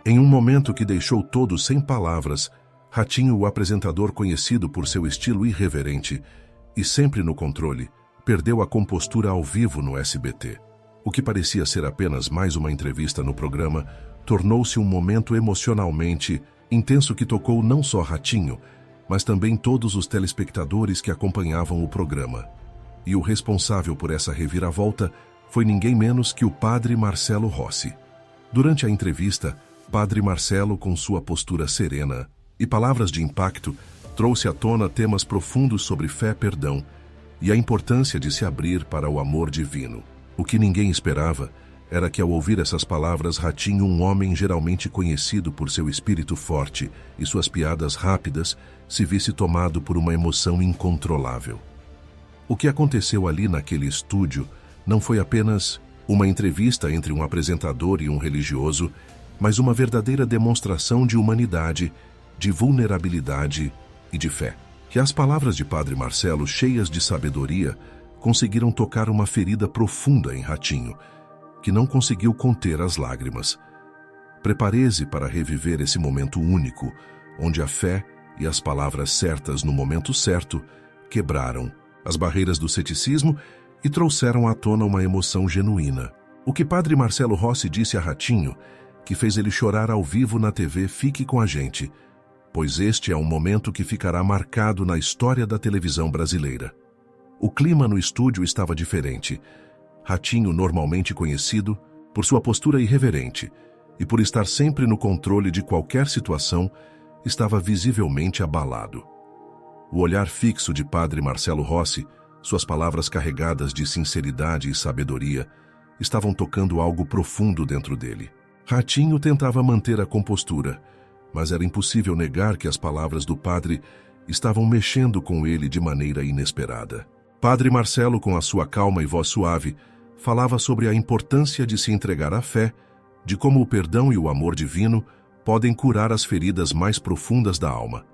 Em um momento que deixou todos sem palavras, Ratinho, o apresentador conhecido por seu estilo irreverente e sempre no controle, perdeu a compostura ao vivo no SBT. O que parecia ser apenas mais uma entrevista no programa tornou-se um momento emocionalmente intenso que tocou não só Ratinho, mas também todos os telespectadores que acompanhavam o programa. E o responsável por essa reviravolta foi ninguém menos que o padre Marcelo Rossi. Durante a entrevista, padre Marcelo, com sua postura serena e palavras de impacto, trouxe à tona temas profundos sobre fé, perdão e a importância de se abrir para o amor divino. O que ninguém esperava era que, ao ouvir essas palavras, Ratinho, um homem geralmente conhecido por seu espírito forte e suas piadas rápidas, se visse tomado por uma emoção incontrolável. O que aconteceu ali naquele estúdio não foi apenas uma entrevista entre um apresentador e um religioso, mas uma verdadeira demonstração de humanidade, de vulnerabilidade e de fé. Que as palavras de Padre Marcelo, cheias de sabedoria, conseguiram tocar uma ferida profunda em Ratinho, que não conseguiu conter as lágrimas. Prepare-se para reviver esse momento único, onde a fé e as palavras certas no momento certo quebraram as barreiras do ceticismo e trouxeram à tona uma emoção genuína. O que Padre Marcelo Rossi disse a Ratinho, que fez ele chorar ao vivo na TV, fique com a gente, pois este é um momento que ficará marcado na história da televisão brasileira. O clima no estúdio estava diferente. Ratinho, normalmente conhecido por sua postura irreverente e por estar sempre no controle de qualquer situação, estava visivelmente abalado. O olhar fixo de Padre Marcelo Rossi, suas palavras carregadas de sinceridade e sabedoria, estavam tocando algo profundo dentro dele. Ratinho tentava manter a compostura, mas era impossível negar que as palavras do padre estavam mexendo com ele de maneira inesperada. Padre Marcelo, com a sua calma e voz suave, falava sobre a importância de se entregar à fé, de como o perdão e o amor divino podem curar as feridas mais profundas da alma.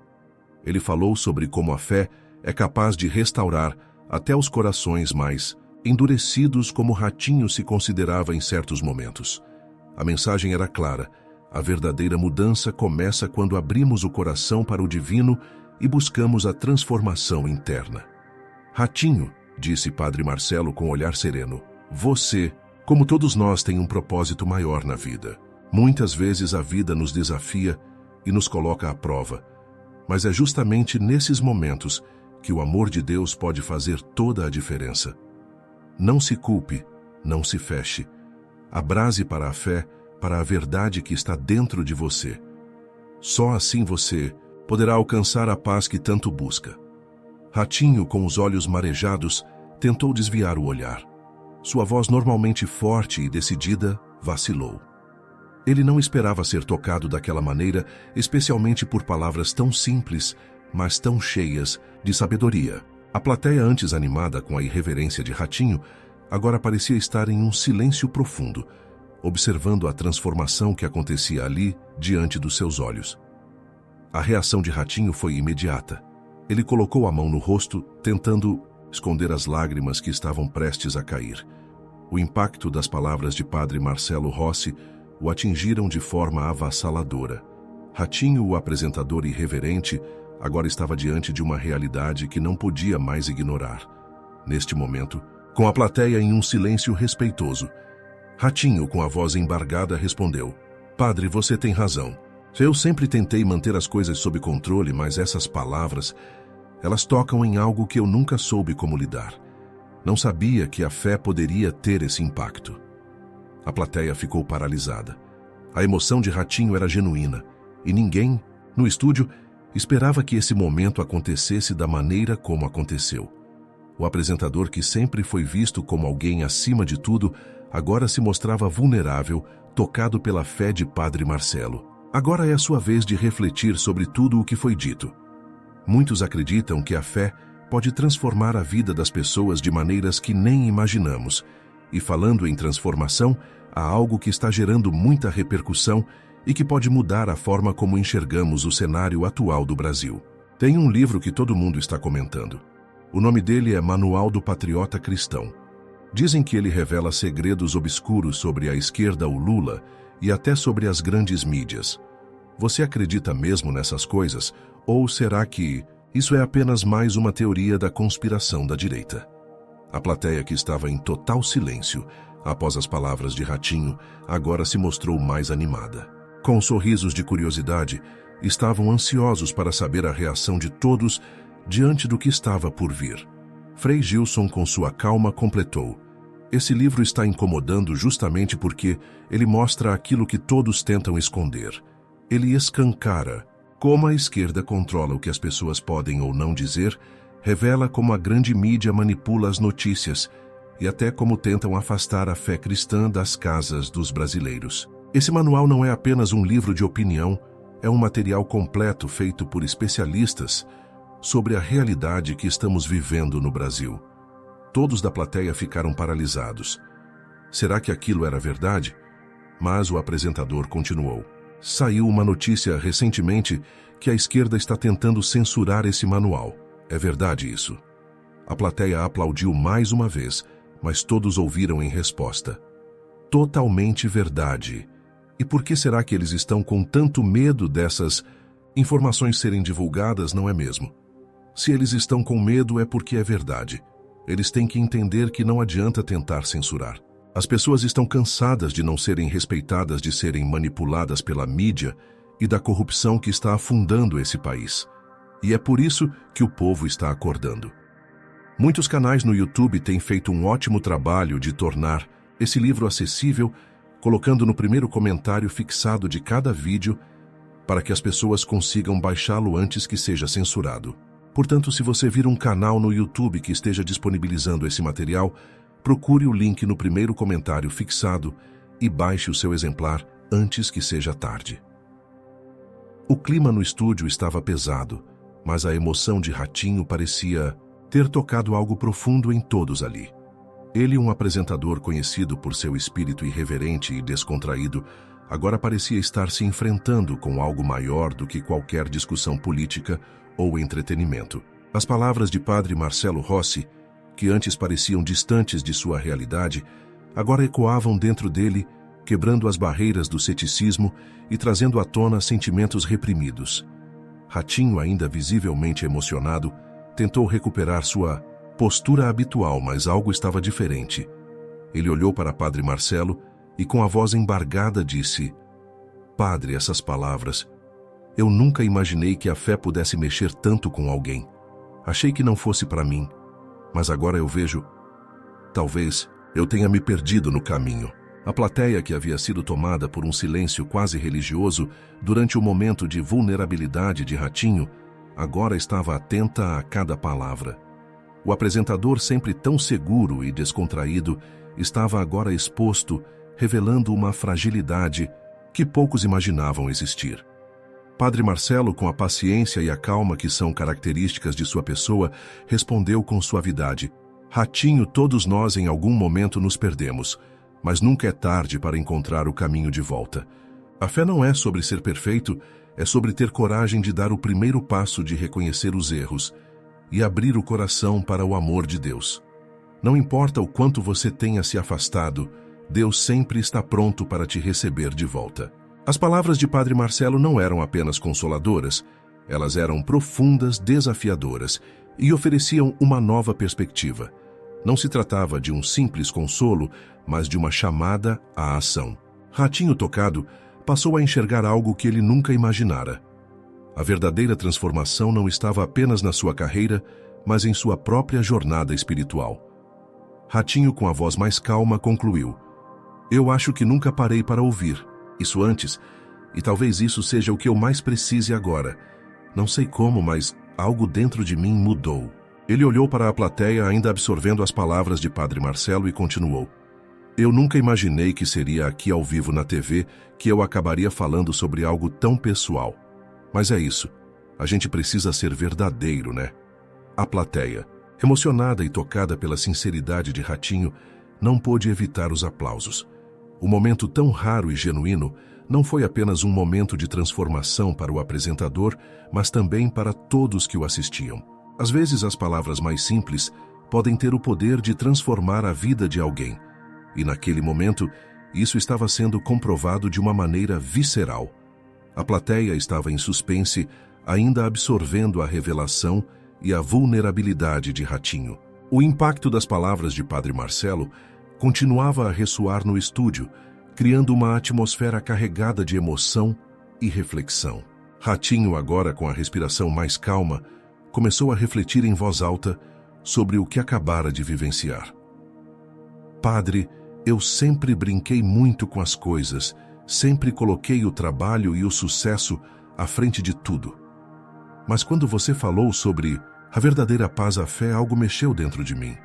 Ele falou sobre como a fé é capaz de restaurar até os corações mais endurecidos, como Ratinho se considerava em certos momentos. A mensagem era clara: a verdadeira mudança começa quando abrimos o coração para o divino e buscamos a transformação interna. Ratinho, disse Padre Marcelo com olhar sereno, você, como todos nós, tem um propósito maior na vida. Muitas vezes a vida nos desafia e nos coloca à prova, mas é justamente nesses momentos que o amor de Deus pode fazer toda a diferença. Não se culpe, não se feche. Abrase para a fé, para a verdade que está dentro de você. Só assim você poderá alcançar a paz que tanto busca. Ratinho, com os olhos marejados, tentou desviar o olhar. Sua voz, normalmente forte e decidida, vacilou. Ele não esperava ser tocado daquela maneira, especialmente por palavras tão simples, mas tão cheias de sabedoria. A plateia, antes animada com a irreverência de Ratinho, agora parecia estar em um silêncio profundo, observando a transformação que acontecia ali diante dos seus olhos. A reação de Ratinho foi imediata. Ele colocou a mão no rosto, tentando esconder as lágrimas que estavam prestes a cair. O impacto das palavras de Padre Marcelo Rossi o atingiram de forma avassaladora. Ratinho, o apresentador irreverente, agora estava diante de uma realidade que não podia mais ignorar. Neste momento, com a plateia em um silêncio respeitoso, Ratinho, com a voz embargada, respondeu: Padre, você tem razão. Eu sempre tentei manter as coisas sob controle, mas essas palavras, elas tocam em algo que eu nunca soube como lidar. Não sabia que a fé poderia ter esse impacto. A plateia ficou paralisada. A emoção de Ratinho era genuína, e ninguém, no estúdio, esperava que esse momento acontecesse da maneira como aconteceu. O apresentador, que sempre foi visto como alguém acima de tudo, agora se mostrava vulnerável, tocado pela fé de Padre Marcelo. Agora é a sua vez de refletir sobre tudo o que foi dito. Muitos acreditam que a fé pode transformar a vida das pessoas de maneiras que nem imaginamos. E falando em transformação, há algo que está gerando muita repercussão e que pode mudar a forma como enxergamos o cenário atual do Brasil. Tem um livro que todo mundo está comentando. O nome dele é Manual do Patriota Cristão. Dizem que ele revela segredos obscuros sobre a esquerda, o Lula, e até sobre as grandes mídias. Você acredita mesmo nessas coisas? Ou será que isso é apenas mais uma teoria da conspiração da direita? A plateia, que estava em total silêncio após as palavras de Ratinho, agora se mostrou mais animada. Com sorrisos de curiosidade, estavam ansiosos para saber a reação de todos diante do que estava por vir. Frei Gilson, com sua calma, completou: esse livro está incomodando justamente porque ele mostra aquilo que todos tentam esconder. Ele escancara como a esquerda controla o que as pessoas podem ou não dizer, revela como a grande mídia manipula as notícias e até como tentam afastar a fé cristã das casas dos brasileiros. Esse manual não é apenas um livro de opinião, é um material completo feito por especialistas sobre a realidade que estamos vivendo no Brasil. Todos da plateia ficaram paralisados. Será que aquilo era verdade? Mas o apresentador continuou: saiu uma notícia recentemente que a esquerda está tentando censurar esse manual. É verdade isso? A plateia aplaudiu mais uma vez, mas todos ouviram em resposta: totalmente verdade. E por que será que eles estão com tanto medo dessas informações serem divulgadas, não é mesmo? Se eles estão com medo é porque é verdade. Eles têm que entender que não adianta tentar censurar. As pessoas estão cansadas de não serem respeitadas, de serem manipuladas pela mídia e da corrupção que está afundando esse país. E é por isso que o povo está acordando. Muitos canais no YouTube têm feito um ótimo trabalho de tornar esse livro acessível, colocando no primeiro comentário fixado de cada vídeo para que as pessoas consigam baixá-lo antes que seja censurado. Portanto, se você vir um canal no YouTube que esteja disponibilizando esse material, procure o link no primeiro comentário fixado e baixe o seu exemplar antes que seja tarde. O clima no estúdio estava pesado, mas a emoção de Ratinho parecia ter tocado algo profundo em todos ali. Ele, um apresentador conhecido por seu espírito irreverente e descontraído, agora parecia estar se enfrentando com algo maior do que qualquer discussão política ou entretenimento. As palavras de Padre Marcelo Rossi, que antes pareciam distantes de sua realidade, agora ecoavam dentro dele, quebrando as barreiras do ceticismo e trazendo à tona sentimentos reprimidos. Ratinho, ainda visivelmente emocionado, tentou recuperar sua postura habitual, mas algo estava diferente. Ele olhou para Padre Marcelo e, com a voz embargada, disse: Padre, essas palavras... Eu nunca imaginei que a fé pudesse mexer tanto com alguém. Achei que não fosse para mim, mas agora eu vejo... Talvez eu tenha me perdido no caminho. A plateia, que havia sido tomada por um silêncio quase religioso durante o momento de vulnerabilidade de Ratinho, agora estava atenta a cada palavra. O apresentador, sempre tão seguro e descontraído, estava agora exposto, revelando uma fragilidade que poucos imaginavam existir. Padre Marcelo, com a paciência e a calma que são características de sua pessoa, respondeu com suavidade: Ratinho, todos nós em algum momento nos perdemos, mas nunca é tarde para encontrar o caminho de volta. A fé não é sobre ser perfeito, é sobre ter coragem de dar o primeiro passo de reconhecer os erros e abrir o coração para o amor de Deus. Não importa o quanto você tenha se afastado, Deus sempre está pronto para te receber de volta. As palavras de Padre Marcelo não eram apenas consoladoras, elas eram profundas, desafiadoras e ofereciam uma nova perspectiva. Não se tratava de um simples consolo, mas de uma chamada à ação. Ratinho, tocado, passou a enxergar algo que ele nunca imaginara. A verdadeira transformação não estava apenas na sua carreira, mas em sua própria jornada espiritual. Ratinho, com a voz mais calma, concluiu: Eu acho que nunca parei para ouvir isso antes, e talvez isso seja o que eu mais precise agora. Não sei como, mas algo dentro de mim mudou. Ele olhou para a plateia, ainda absorvendo as palavras de Padre Marcelo, e continuou: Eu nunca imaginei que seria aqui ao vivo na TV que eu acabaria falando sobre algo tão pessoal. Mas é isso, a gente precisa ser verdadeiro, né? A plateia, emocionada e tocada pela sinceridade de Ratinho, não pôde evitar os aplausos. O momento tão raro e genuíno não foi apenas um momento de transformação para o apresentador, mas também para todos que o assistiam. Às vezes, as palavras mais simples podem ter o poder de transformar a vida de alguém. E naquele momento, Isso estava sendo comprovado de uma maneira visceral. A plateia estava em suspense, ainda absorvendo a revelação e a vulnerabilidade de Ratinho. O impacto das palavras de Padre Marcelo continuava a ressoar no estúdio, criando uma atmosfera carregada de emoção e reflexão. Ratinho, agora com a respiração mais calma, começou a refletir em voz alta sobre o que acabara de vivenciar. Padre, eu sempre brinquei muito com as coisas, sempre coloquei o trabalho e o sucesso à frente de tudo. Mas quando você falou sobre a verdadeira paz à fé, algo mexeu dentro de mim.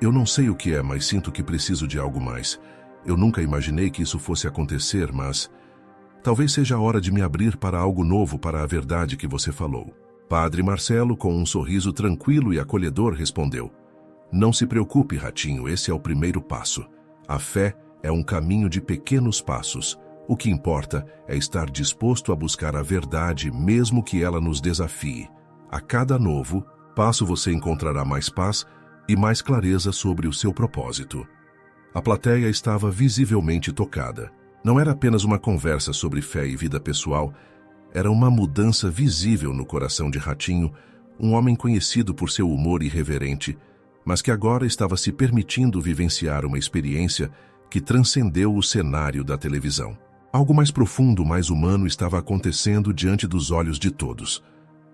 Eu não sei o que é, mas sinto que preciso de algo mais. Eu nunca imaginei que isso fosse acontecer, mas talvez seja a hora de me abrir para algo novo, para a verdade que você falou. Padre Marcelo, com um sorriso tranquilo e acolhedor, respondeu: Não se preocupe, Ratinho, esse é o primeiro passo. A fé é um caminho de pequenos passos. O que importa é estar disposto a buscar a verdade, mesmo que ela nos desafie. A cada novo passo você encontrará mais paz e mais clareza sobre o seu propósito. A plateia estava visivelmente tocada. Não era apenas uma conversa sobre fé e vida pessoal, era uma mudança visível no coração de Ratinho, um homem conhecido por seu humor irreverente, mas que agora estava se permitindo vivenciar uma experiência que transcendeu o cenário da televisão. Algo mais profundo, mais humano estava acontecendo diante dos olhos de todos.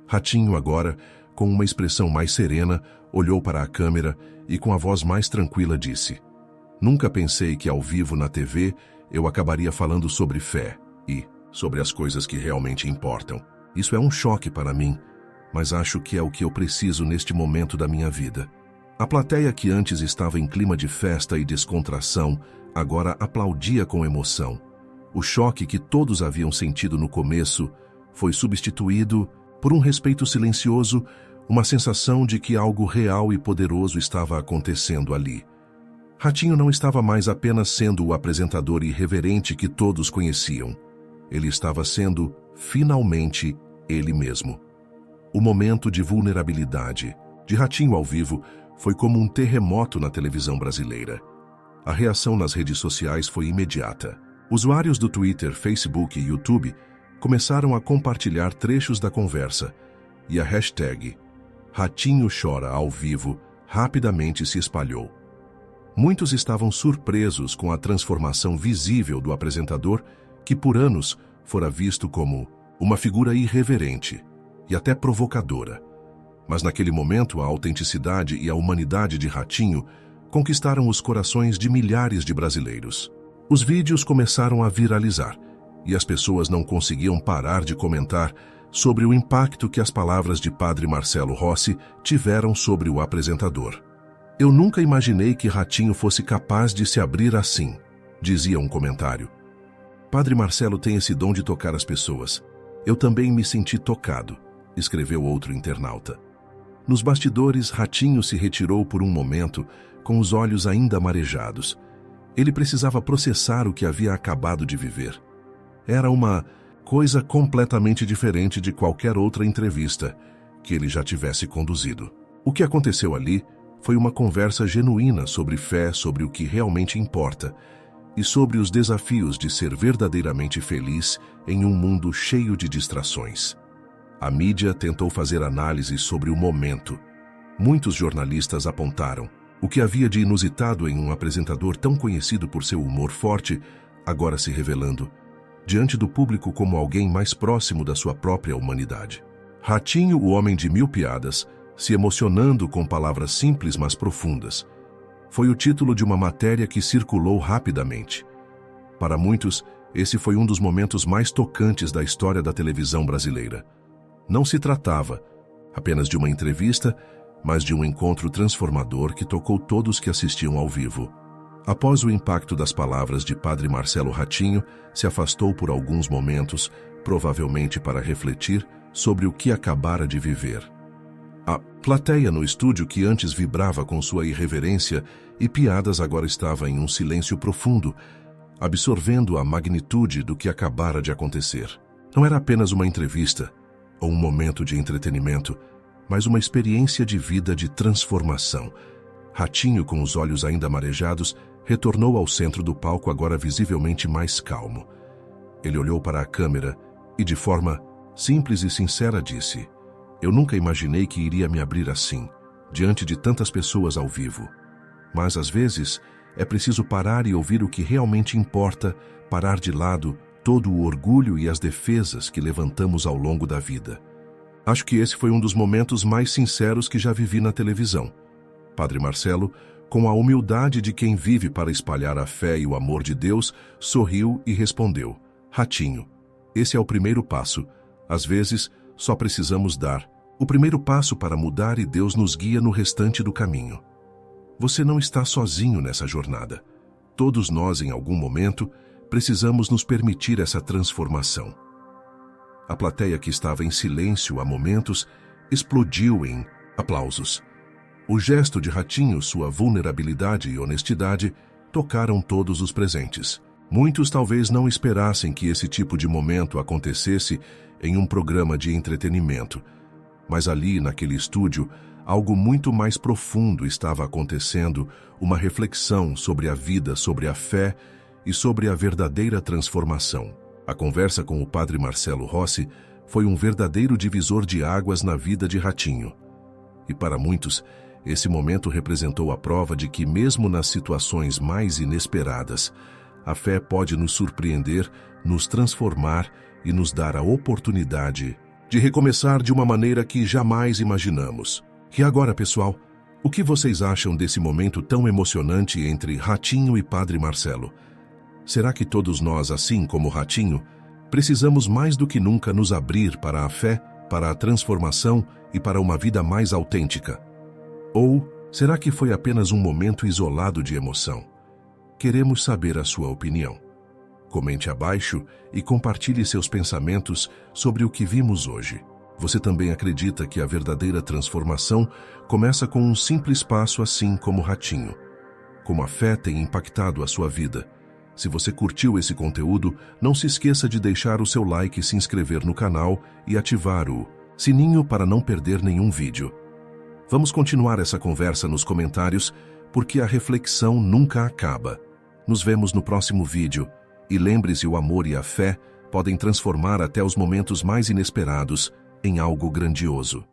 Ratinho agora, com uma expressão mais serena, olhou para a câmera e com a voz mais tranquila disse: Nunca pensei que ao vivo na TV eu acabaria falando sobre fé e sobre as coisas que realmente importam. Isso é um choque para mim, mas acho que é o que eu preciso neste momento da minha vida. A plateia, que antes estava em clima de festa e descontração, agora aplaudia com emoção. O choque que todos haviam sentido no começo foi substituído por um respeito silencioso, uma sensação de que algo real e poderoso estava acontecendo ali. Ratinho não estava mais apenas sendo o apresentador irreverente que todos conheciam. Ele estava sendo, finalmente, ele mesmo. O momento de vulnerabilidade de Ratinho ao vivo foi como um terremoto na televisão brasileira. A reação nas redes sociais foi imediata. Usuários do Twitter, Facebook e YouTube começaram a compartilhar trechos da conversa, e a hashtag Ratinho Chora ao Vivo rapidamente se espalhou. Muitos estavam surpresos com a transformação visível do apresentador, que por anos fora visto como uma figura irreverente e até provocadora. Mas naquele momento a autenticidade e a humanidade de Ratinho conquistaram os corações de milhares de brasileiros. Os vídeos começaram a viralizar e as pessoas não conseguiam parar de comentar sobre o impacto que as palavras de Padre Marcelo Rossi tiveram sobre o apresentador. Eu nunca imaginei que Ratinho fosse capaz de se abrir assim, dizia um comentário. Padre Marcelo tem esse dom de tocar as pessoas. Eu também me senti tocado, escreveu outro internauta. Nos bastidores, Ratinho se retirou por um momento, com os olhos ainda marejados. Ele precisava processar o que havia acabado de viver. Era uma coisa completamente diferente de qualquer outra entrevista que ele já tivesse conduzido. O que aconteceu ali foi uma conversa genuína sobre fé, sobre o que realmente importa e sobre os desafios de ser verdadeiramente feliz em um mundo cheio de distrações. A mídia tentou fazer análises sobre o momento. Muitos jornalistas apontaram o que havia de inusitado em um apresentador tão conhecido por seu humor forte, agora se revelando diante do público como alguém mais próximo da sua própria humanidade. Ratinho, o homem de mil piadas, se emocionando com palavras simples mas profundas. Foi o título de uma matéria que circulou rapidamente. Para muitos, esse foi um dos momentos mais tocantes da história da televisão brasileira. Não se tratava apenas de uma entrevista, mas de um encontro transformador que tocou todos que assistiam ao vivo. Após o impacto das palavras de Padre Marcelo, Ratinho se afastou por alguns momentos, provavelmente para refletir sobre o que acabara de viver. A plateia no estúdio, que antes vibrava com sua irreverência e piadas, agora estava em um silêncio profundo, absorvendo a magnitude do que acabara de acontecer. Não era apenas uma entrevista ou um momento de entretenimento, mas uma experiência de vida, de transformação. Ratinho, com os olhos ainda marejados, retornou ao centro do palco, agora visivelmente mais calmo. Ele olhou para a câmera e, de forma simples e sincera, disse: "Eu nunca imaginei que iria me abrir assim, diante de tantas pessoas ao vivo. Mas, às vezes, é preciso parar e ouvir o que realmente importa, parar de lado todo o orgulho e as defesas que levantamos ao longo da vida." Acho que esse foi um dos momentos mais sinceros que já vivi na televisão. Padre Marcelo, com a humildade de quem vive para espalhar a fé e o amor de Deus, sorriu e respondeu: "Ratinho, esse é o primeiro passo. Às vezes, só precisamos dar o primeiro passo para mudar e Deus nos guia no restante do caminho. Você não está sozinho nessa jornada. Todos nós, em algum momento, precisamos nos permitir essa transformação." A plateia, que estava em silêncio há momentos, explodiu em aplausos. O gesto de Ratinho, sua vulnerabilidade e honestidade, tocaram todos os presentes. Muitos talvez não esperassem que esse tipo de momento acontecesse em um programa de entretenimento. Mas ali, naquele estúdio, algo muito mais profundo estava acontecendo, uma reflexão sobre a vida, sobre a fé e sobre a verdadeira transformação. A conversa com o padre Marcelo Rossi foi um verdadeiro divisor de águas na vida de Ratinho. E para muitos, esse momento representou a prova de que, mesmo nas situações mais inesperadas, a fé pode nos surpreender, nos transformar e nos dar a oportunidade de recomeçar de uma maneira que jamais imaginamos. E agora, pessoal, o que vocês acham desse momento tão emocionante entre Ratinho e Padre Marcelo? Será que todos nós, assim como Ratinho, precisamos mais do que nunca nos abrir para a fé, para a transformação e para uma vida mais autêntica? Ou será que foi apenas um momento isolado de emoção? Queremos saber a sua opinião. Comente abaixo e compartilhe seus pensamentos sobre o que vimos hoje. Você também acredita que a verdadeira transformação começa com um simples passo, assim como Ratinho? Como a fé tem impactado a sua vida? Se você curtiu esse conteúdo, não se esqueça de deixar o seu like, se inscrever no canal e ativar o sininho para não perder nenhum vídeo. Vamos continuar essa conversa nos comentários, porque a reflexão nunca acaba. Nos vemos no próximo vídeo. E lembre-se, o amor e a fé podem transformar até os momentos mais inesperados em algo grandioso.